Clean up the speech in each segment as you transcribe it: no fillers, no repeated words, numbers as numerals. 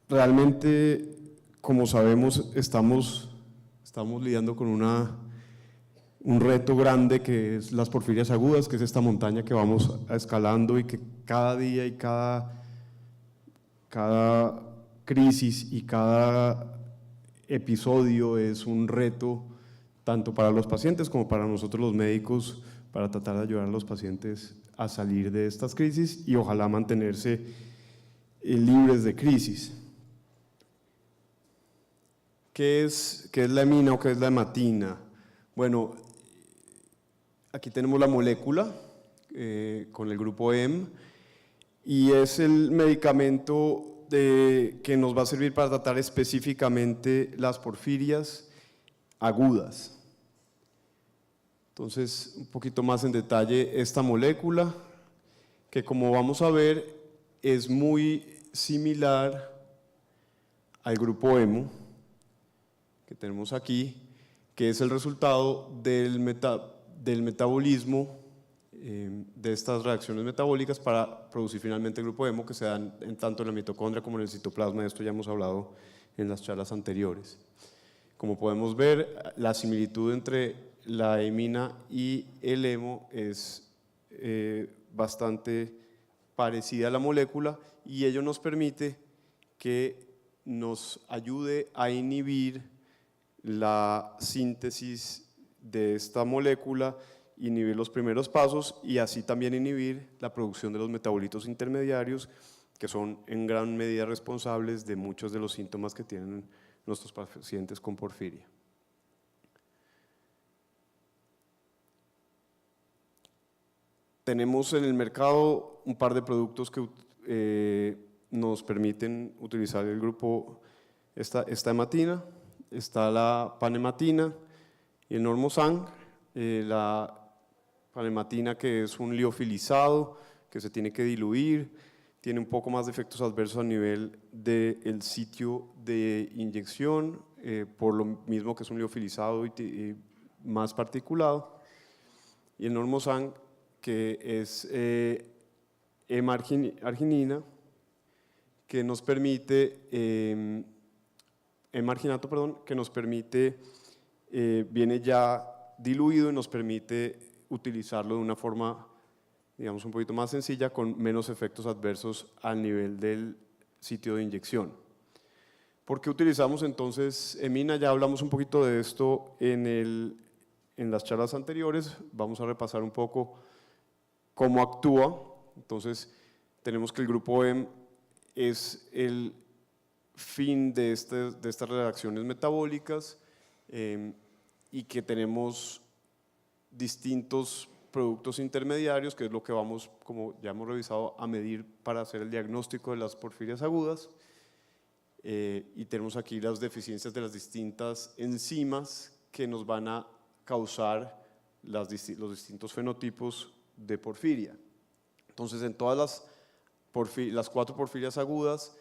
realmente, como sabemos, estamos lidiando con un reto grande que es las porfirias agudas, que es esta montaña que vamos escalando y que cada día y cada crisis y cada episodio es un reto tanto para los pacientes como para nosotros los médicos, para tratar de ayudar a los pacientes a salir de estas crisis y ojalá mantenerse libres de crisis. ¿Qué es la hemina o qué es la hematina? Bueno, aquí tenemos la molécula con el grupo HEM y es el medicamento que nos va a servir para tratar específicamente las porfirias agudas. Entonces, un poquito más en detalle esta molécula, que como vamos a ver es muy similar al grupo hemo que tenemos aquí, que es el resultado del metabolismo de estas reacciones metabólicas para producir finalmente el grupo hemo, que se dan tanto en la mitocondria como en el citoplasma. De esto ya hemos hablado en las charlas anteriores. Como podemos ver, la similitud entre la hemina y el hemo es bastante parecida a la molécula y ello nos permite que nos ayude a inhibir la síntesis de esta molécula, inhibir los primeros pasos y así también inhibir la producción de los metabolitos intermediarios, que son en gran medida responsables de muchos de los síntomas que tienen nuestros pacientes con porfiria. Tenemos en el mercado un par de productos que nos permiten utilizar el grupo, esta hematina. Está la panhematina y el normosang. La panhematina, que es un liofilizado que se tiene que diluir, tiene un poco más de efectos adversos a nivel del sitio de inyección, por lo mismo que es un liofilizado y más particulado. Y el normosang, que es hema-arginina, que nos permite, hemarginato, perdón, que nos permite, viene ya diluido y nos permite utilizarlo de una forma, digamos, un poquito más sencilla, con menos efectos adversos al nivel del sitio de inyección. ¿Por qué utilizamos entonces hemina? Ya hablamos un poquito de esto en las charlas anteriores. Vamos a repasar un poco cómo actúa. Entonces, tenemos que el grupo HEM es el fin de estas reacciones metabólicas y que tenemos distintos productos intermediarios, que es lo que vamos, como ya hemos revisado, a medir para hacer el diagnóstico de las porfirias agudas. Y tenemos aquí las deficiencias de las distintas enzimas que nos van a causar los distintos fenotipos de porfiria. Entonces, en todas las 4 porfirias agudas,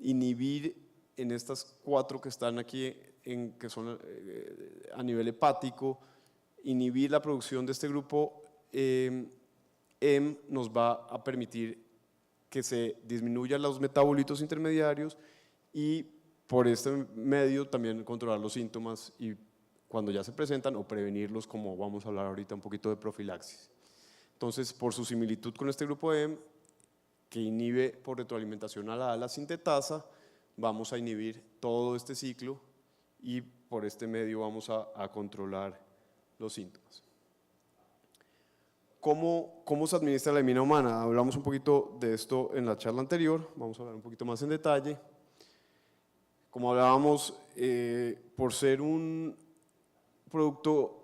inhibir en estas 4 que están aquí, que son a nivel hepático, inhibir la producción de este grupo HEM nos va a permitir que se disminuyan los metabolitos intermediarios y por este medio también controlar los síntomas y cuando ya se presentan o prevenirlos, como vamos a hablar ahorita un poquito de profilaxis. Entonces, por su similitud con este grupo HEM, que inhibe por retroalimentación a la sintetasa, vamos a inhibir todo este ciclo y por este medio vamos a controlar los síntomas. ¿Cómo se administra la hemina humana? Hablamos un poquito de esto en la charla anterior, vamos a hablar un poquito más en detalle. Como hablábamos, por ser un producto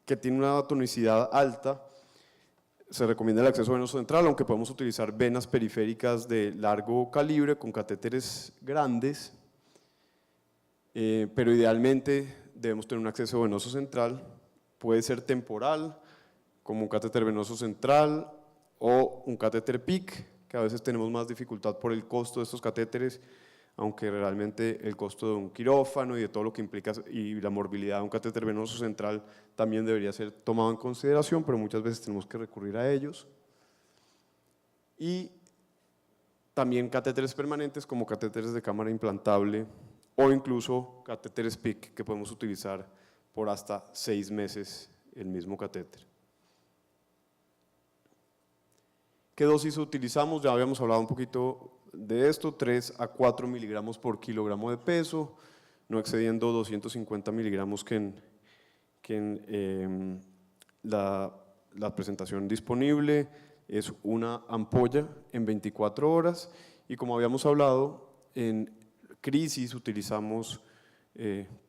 que tiene una tonicidad alta, se recomienda el acceso venoso central, aunque podemos utilizar venas periféricas de largo calibre con catéteres grandes, pero idealmente debemos tener un acceso venoso central. Puede ser temporal, como un catéter venoso central o un catéter PIC, que a veces tenemos más dificultad por el costo de estos catéteres, aunque realmente el costo de un quirófano y de todo lo que implica y la morbilidad de un catéter venoso central también debería ser tomado en consideración, pero muchas veces tenemos que recurrir a ellos. Y también catéteres permanentes como catéteres de cámara implantable o incluso catéteres PICC que podemos utilizar por hasta 6 meses el mismo catéter. ¿Qué dosis utilizamos? Ya habíamos hablado un poquito de esto, 3 a 4 miligramos por kilogramo de peso, no excediendo 250 miligramos que en la presentación disponible. Es una ampolla en 24 horas y como habíamos hablado, en crisis utilizamos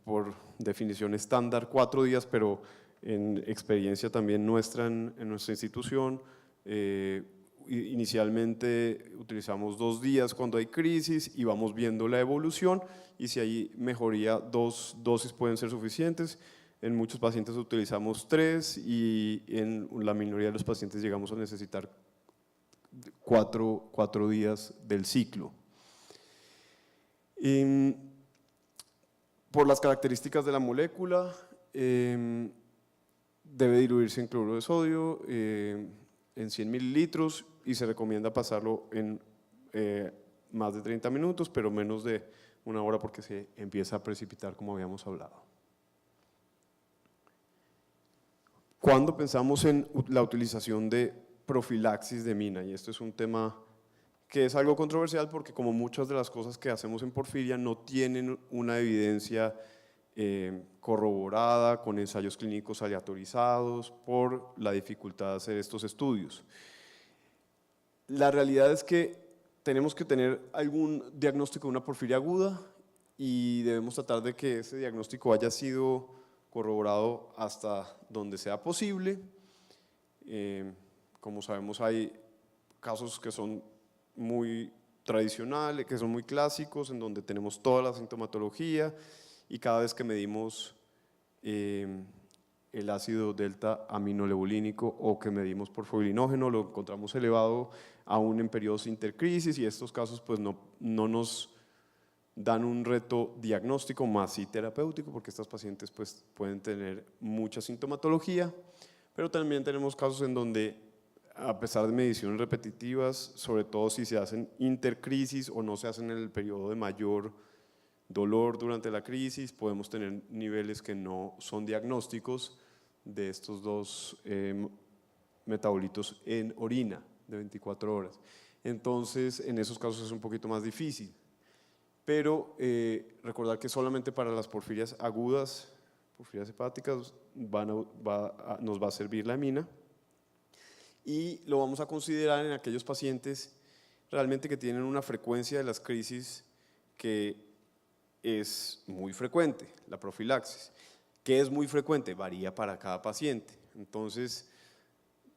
por definición estándar 4 días, pero en experiencia también nuestra en nuestra institución, inicialmente utilizamos 2 días cuando hay crisis y vamos viendo la evolución y si hay mejoría 2 dosis pueden ser suficientes. En muchos pacientes utilizamos 3 y en la minoría de los pacientes llegamos a necesitar 4 días del ciclo. Por las características de la molécula, debe diluirse en cloruro de sodio en 100 mililitros y se recomienda pasarlo en más de 30 minutos, pero menos de 1 hora porque se empieza a precipitar como habíamos hablado. ¿Cuándo pensamos en la utilización de profilaxis de mina? Y esto es un tema que es algo controversial porque como muchas de las cosas que hacemos en porfiria no tienen una evidencia corroborada con ensayos clínicos aleatorizados por la dificultad de hacer estos estudios. La realidad es que tenemos que tener algún diagnóstico de una porfiria aguda y debemos tratar de que ese diagnóstico haya sido corroborado hasta donde sea posible. Como sabemos, hay casos que son muy tradicionales, que son muy clásicos, en donde tenemos toda la sintomatología y cada vez que medimos el ácido delta aminolebulínico o que medimos porfobilinógeno lo encontramos elevado aún en periodos intercrisis y estos casos pues no nos dan un reto diagnóstico más sí terapéutico porque estas pacientes pues pueden tener mucha sintomatología, pero también tenemos casos en donde a pesar de mediciones repetitivas, sobre todo si se hacen intercrisis o no se hacen en el periodo de mayor dolor durante la crisis, podemos tener niveles que no son diagnósticos de estos 2 metabolitos en orina de 24 horas. Entonces, en esos casos es un poquito más difícil. Pero recordar que solamente para las porfirias agudas, porfirias hepáticas, nos va a servir la amina y lo vamos a considerar en aquellos pacientes realmente que tienen una frecuencia de las crisis que es muy frecuente, la profilaxis. ¿Qué es muy frecuente? Varía para cada paciente. Entonces,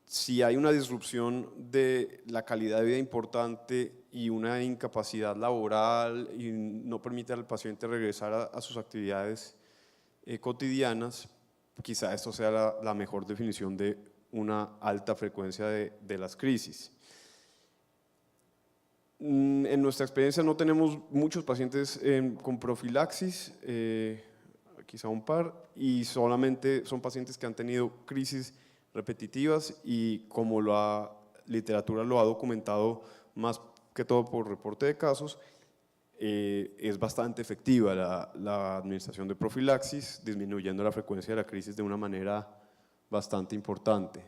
si hay una disrupción de la calidad de vida importante y una incapacidad laboral y no permite al paciente regresar a sus actividades cotidianas, quizá esto sea la mejor definición de una alta frecuencia de las crisis. En nuestra experiencia no tenemos muchos pacientes con profilaxis, quizá un par, y solamente son pacientes que han tenido crisis repetitivas y como la literatura lo ha documentado más que todo por reporte de casos, es bastante efectiva la administración de profilaxis, disminuyendo la frecuencia de la crisis de una manera bastante importante.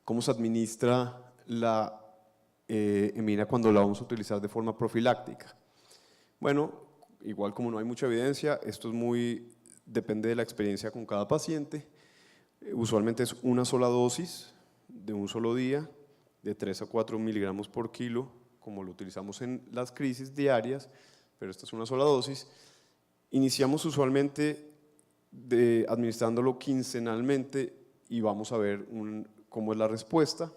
¿Cómo se administra la emina cuando la vamos a utilizar de forma profiláctica? Bueno, igual como no hay mucha evidencia, esto depende de la experiencia con cada paciente. Usualmente es una sola dosis de un solo día, de 3 a 4 miligramos por kilo, como lo utilizamos en las crisis diarias, pero esta es una sola dosis. Iniciamos usualmente administrándolo quincenalmente y vamos a ver cómo es la respuesta.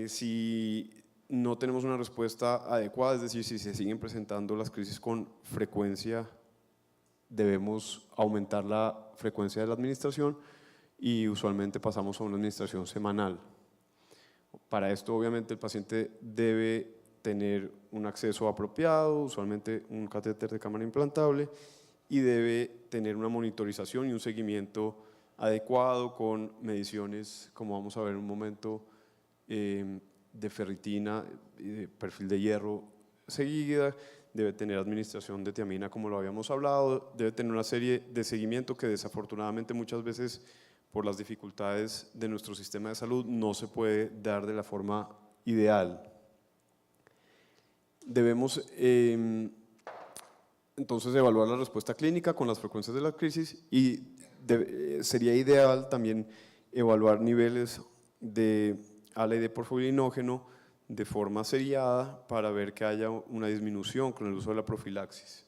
Si no tenemos una respuesta adecuada, es decir, si se siguen presentando las crisis con frecuencia, debemos aumentar la frecuencia de la administración y usualmente pasamos a una administración semanal. Para esto obviamente el paciente debe tener un acceso apropiado, usualmente un catéter de cámara implantable y debe tener una monitorización y un seguimiento adecuado con mediciones, como vamos a ver en un momento, de ferritina, de perfil de hierro seguida, debe tener administración de tiamina como lo habíamos hablado, debe tener una serie de seguimiento que desafortunadamente muchas veces por las dificultades de nuestro sistema de salud no se puede dar de la forma ideal. Debemos entonces evaluar la respuesta clínica con las frecuencias de la crisis y sería ideal también evaluar niveles de ALA y de porfirinógeno de forma seriada para ver que haya una disminución con el uso de la profilaxis.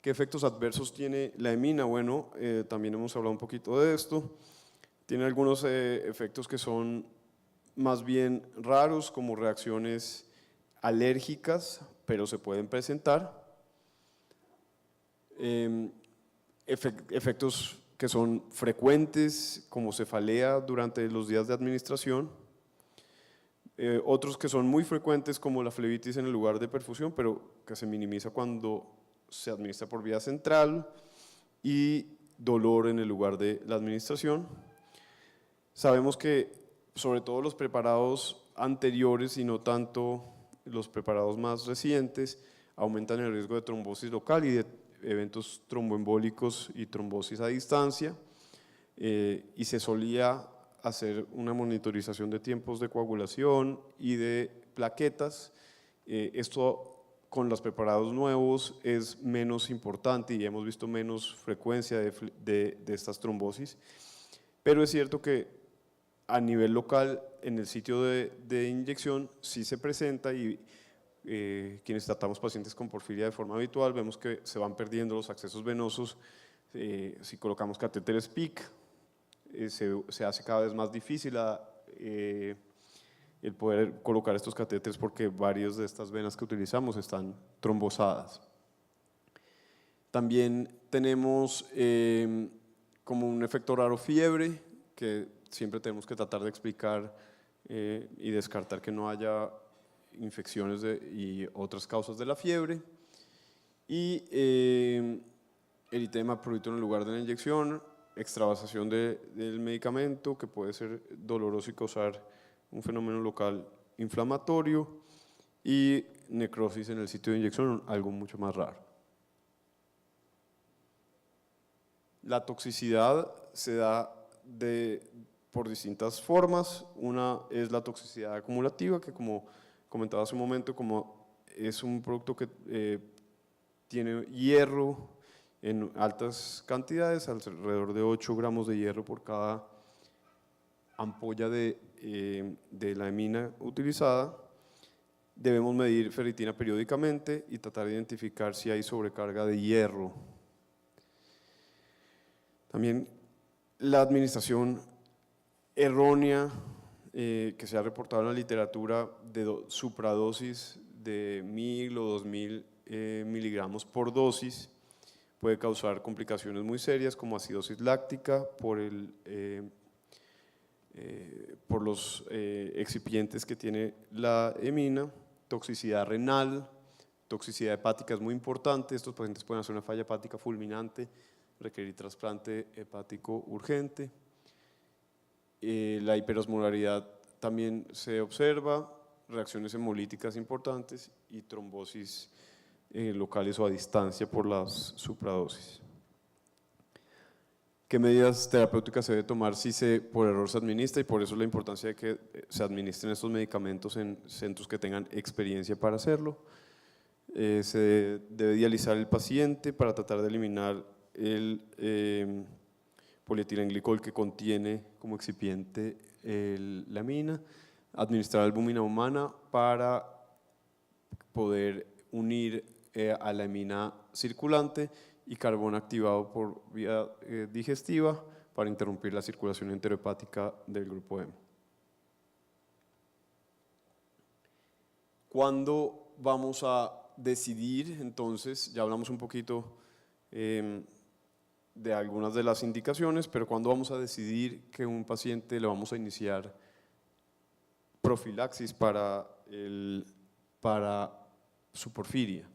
¿Qué efectos adversos tiene la emina? Bueno, también hemos hablado un poquito de esto. Tiene algunos efectos que son más bien raros, como reacciones alérgicas, pero se pueden presentar. Efectos que son frecuentes, como cefalea durante los días de administración. Otros que son muy frecuentes, como la flebitis en el lugar de perfusión, pero que se minimiza cuando se administra por vía central, y dolor en el lugar de la administración. Sabemos que sobre todo los preparados anteriores y no tanto los preparados más recientes aumentan el riesgo de trombosis local y de eventos tromboembólicos y trombosis a distancia, y se solía hacer una monitorización de tiempos de coagulación y de plaquetas. Esto con los preparados nuevos es menos importante y hemos visto menos frecuencia de estas trombosis, pero es cierto que a nivel local en el sitio de inyección sí se presenta, y quienes tratamos pacientes con porfiria de forma habitual vemos que se van perdiendo los accesos venosos. Si colocamos catéteres PIC, se hace cada vez más difícil el poder colocar estos catéteres porque varias de estas venas que utilizamos están trombosadas. También tenemos como un efecto raro fiebre, que siempre tenemos que tratar de explicar y descartar que no haya infecciones y otras causas de la fiebre. Y eritema prurito en el lugar de la inyección, extravasación del medicamento, que puede ser doloroso y causar un fenómeno local inflamatorio, y necrosis en el sitio de inyección, algo mucho más raro. La toxicidad se da por distintas formas. Una es la toxicidad acumulativa, que como comentaba hace un momento, como es un producto que tiene hierro en altas cantidades, alrededor de 8 gramos de hierro por cada ampolla de la emina utilizada. Debemos medir ferritina periódicamente y tratar de identificar si hay sobrecarga de hierro. También la administración errónea que se ha reportado en la literatura de supradosis de 1000 o 2000 miligramos por dosis puede causar complicaciones muy serias como acidosis láctica por los excipientes que tiene la emina, toxicidad renal, toxicidad hepática es muy importante. Estos pacientes pueden hacer una falla hepática fulminante, requerir trasplante hepático urgente. La hiperosmolaridad también se observa, reacciones hemolíticas importantes y trombosis locales o a distancia por las supradosis. ¿Qué medidas terapéuticas se debe tomar si por error se administra? Y por eso la importancia de que se administren estos medicamentos en centros que tengan experiencia para hacerlo. Se debe dializar el paciente para tratar de eliminar el polietilenglicol que contiene como excipiente la amina. Administrar albúmina humana para poder unir a la amina circulante, y carbón activado por vía digestiva para interrumpir la circulación enterohepática del grupo M. ¿Cuándo vamos a decidir? Entonces, ya hablamos un poquito de algunas de las indicaciones, pero ¿cuándo vamos a decidir que un paciente le vamos a iniciar profilaxis para su porfiria?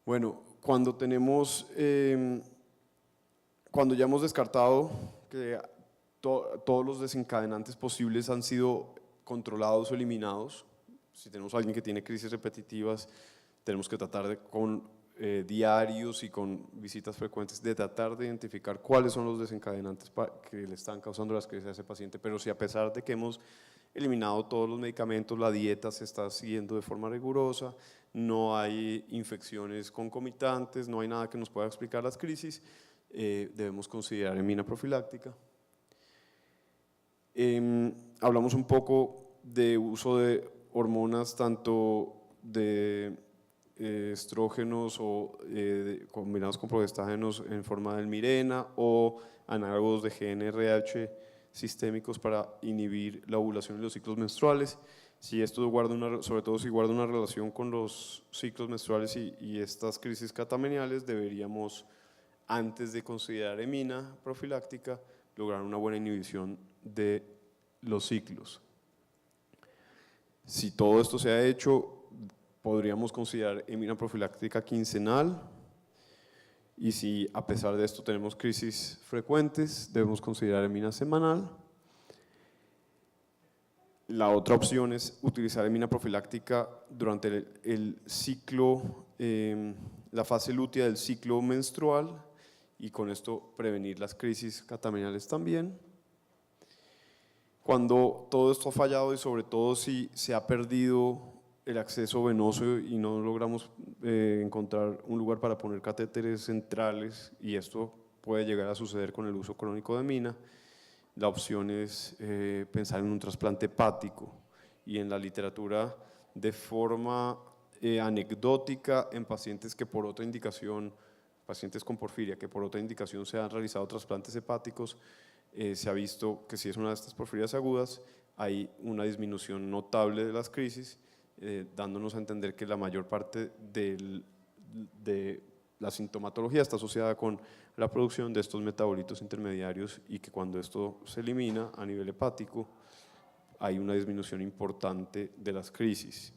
Bueno, cuando ya hemos descartado que todos los desencadenantes posibles han sido controlados o eliminados. Si tenemos a alguien que tiene crisis repetitivas, tenemos que tratar de, con diarios y con visitas frecuentes, de tratar de identificar cuáles son los desencadenantes que le están causando las crisis a ese paciente. Pero si a pesar de que hemos eliminado todos los medicamentos, la dieta se está siguiendo de forma rigurosa, no hay infecciones concomitantes, no hay nada que nos pueda explicar las crisis, debemos considerar emina profiláctica. Hablamos un poco de uso de hormonas, tanto de estrógenos o combinados con progestágenos en forma del Mirena o análogos de GnRH sistémicos para inhibir la ovulación y los ciclos menstruales. Si esto guarda sobre todo si guarda una relación con los ciclos menstruales y estas crisis catameniales, deberíamos, antes de considerar emina profiláctica, lograr una buena inhibición de los ciclos. Si todo esto se ha hecho, podríamos considerar emina profiláctica quincenal, y si a pesar de esto tenemos crisis frecuentes, debemos considerar emina semanal. La otra opción es utilizar emina profiláctica durante el ciclo, la fase lútea del ciclo menstrual, y con esto prevenir las crisis catameniales también. Cuando todo esto ha fallado y sobre todo si se ha perdido el acceso venoso y no logramos encontrar un lugar para poner catéteres centrales, y esto puede llegar a suceder con el uso crónico de emina, la opción es pensar en un trasplante hepático, y en la literatura de forma anecdótica en pacientes que por otra indicación, pacientes con porfiria que por otra indicación se han realizado trasplantes hepáticos, se ha visto que si es una de estas porfirias agudas hay una disminución notable de las crisis, dándonos a entender que la mayor parte de la sintomatología está asociada con la producción de estos metabolitos intermediarios, y que cuando esto se elimina a nivel hepático hay una disminución importante de las crisis.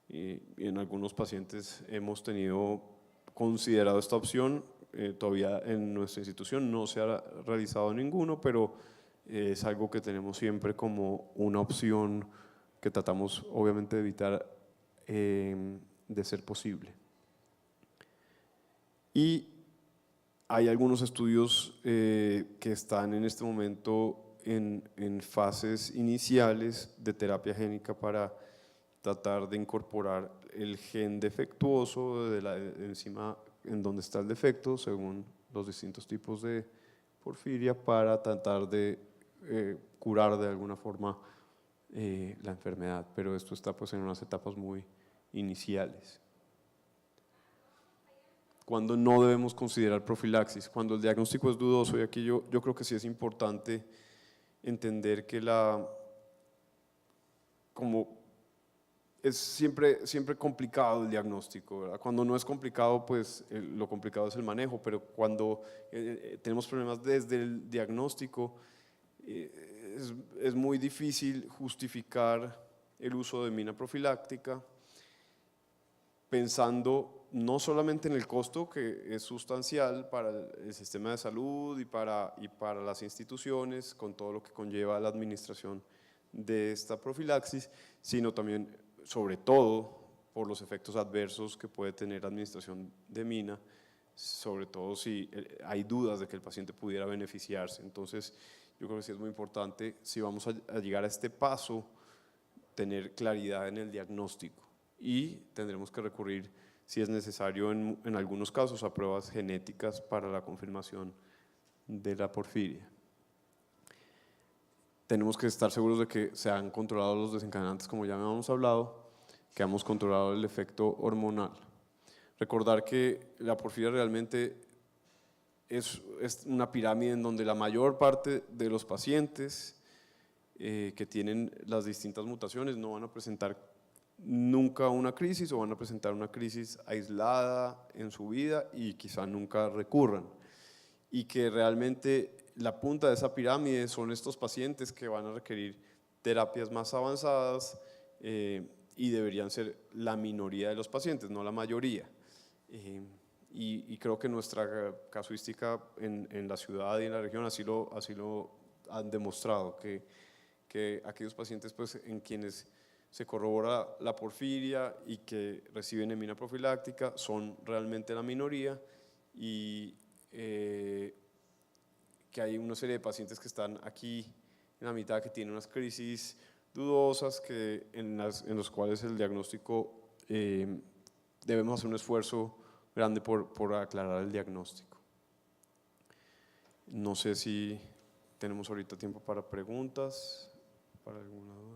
Y en algunos pacientes hemos considerado esta opción. Todavía en nuestra institución no se ha realizado ninguno, pero es algo que tenemos siempre como una opción que tratamos obviamente de evitar de ser posible. Y hay algunos estudios que están en este momento en fases iniciales de terapia génica para tratar de incorporar el gen defectuoso de la enzima en donde está el defecto, según los distintos tipos de porfiria, para tratar de curar de alguna forma la enfermedad, pero esto está pues en unas etapas muy iniciales. Cuando no debemos considerar profilaxis, cuando el diagnóstico es dudoso, y aquí yo creo que sí es importante entender que como es siempre complicado el diagnóstico, ¿verdad? Cuando no es complicado, pues lo complicado es el manejo, pero cuando tenemos problemas desde el diagnóstico, es muy difícil justificar el uso de emina profiláctica, pensando no solamente en el costo, que es sustancial para el sistema de salud y para las instituciones, con todo lo que conlleva la administración de esta profilaxis, sino también, sobre todo, por los efectos adversos que puede tener la administración de emina, sobre todo si hay dudas de que el paciente pudiera beneficiarse. Entonces, yo creo que sí es muy importante, si vamos a llegar a este paso, tener claridad en el diagnóstico, y tendremos que recurrir, si es necesario en algunos casos, a pruebas genéticas para la confirmación de la porfiria. Tenemos que estar seguros de que se han controlado los desencadenantes, como ya habíamos hablado, que hemos controlado el efecto hormonal. Recordar que la porfiria realmente es una pirámide en donde la mayor parte de los pacientes que tienen las distintas mutaciones no van a presentar nunca una crisis, o van a presentar una crisis aislada en su vida y quizá nunca recurran, y que realmente la punta de esa pirámide son estos pacientes que van a requerir terapias más avanzadas, y deberían ser la minoría de los pacientes, no la mayoría. Y creo que nuestra casuística en la ciudad y en la región así lo han demostrado que aquellos pacientes pues, en quienes se corrobora la porfiria y que reciben emina profiláctica son realmente la minoría, y que hay una serie de pacientes que están aquí en la mitad que tienen unas crisis dudosas en los cuales el diagnóstico debemos hacer un esfuerzo grande por aclarar el diagnóstico. No sé si tenemos ahorita tiempo para preguntas, para alguna duda.